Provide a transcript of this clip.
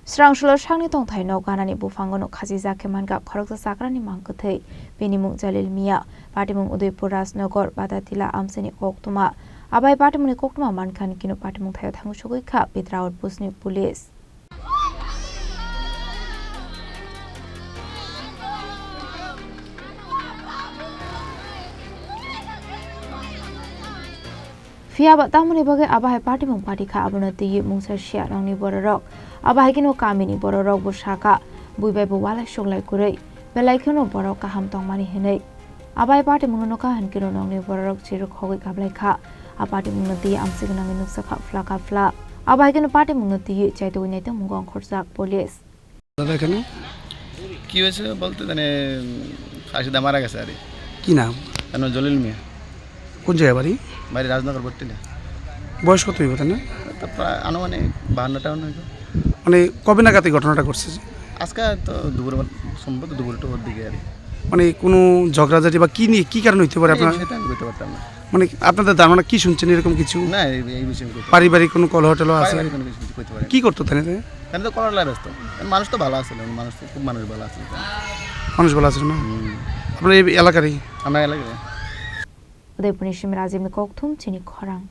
Srangshlo Shangni Tongthai no Ganani Bufangono Kaziza Kemanga Korokta Sakrani Mangkutei, Benimung Jalil Mia, Patimung Udaipur Rasnogor, Badatila Amseni Koktuma, Abai Patimuni Koktuma Mankan Kino Patimung Thai Tangshugika, Petraud Busni Police. Fia Batamuni Boge Abai Patimung Patika Abunati Mungsa Nongni Borok. Abahikino kamini borok bushaka buibai buwala shoglai kurei belaikino borok kaham tongmani hinei abai party munono ka hankino nongni borok chiruk hogi kablai kha apati munati amsigna ngi nuksa kha fla abahikino party munati chaito unaite mungong khorsak police দাদা এখানে কি হয়েছে বলতে মানে ফাঁসিতে মারা গেছে আরে কি নাম কেন জলিল মিয়া কোন জায়গা বাড়ি বাড়ি রাজনগর বট্টিলা বয়স কত হইব তাই না প্রায় আনুমানিক 52 হইব মানে কবে নাগাদ এই ঘটনাটা ঘটছে আজকে তো দুপুর সম্ভবত দুপুরটার দিকে আর মানে কোনো ঝগড়াঝাটি বা কি নিয়ে কি কারণ হইতে পারে আপনার সেটা আমি বলতে পারতাম না মানে আপনাদের ধারণা কি শুনছেন এরকম কিছু না এই বিষয়ে কইতে পারিবারিক কোনো কলহ টলহ আছে পারিবারিক কোনো কিছু কইতে পারি কি করতো তাই কেন তো করার ব্যস্ত মানুষ তো ভালো আছে মানুষ তো খুব মানুষ ভালো আছে মানুষ ভালো আছে না আপনার এই এলাকারই আমরা এলাকায় Udaipur Nishim Razim Koktum Chini Khorang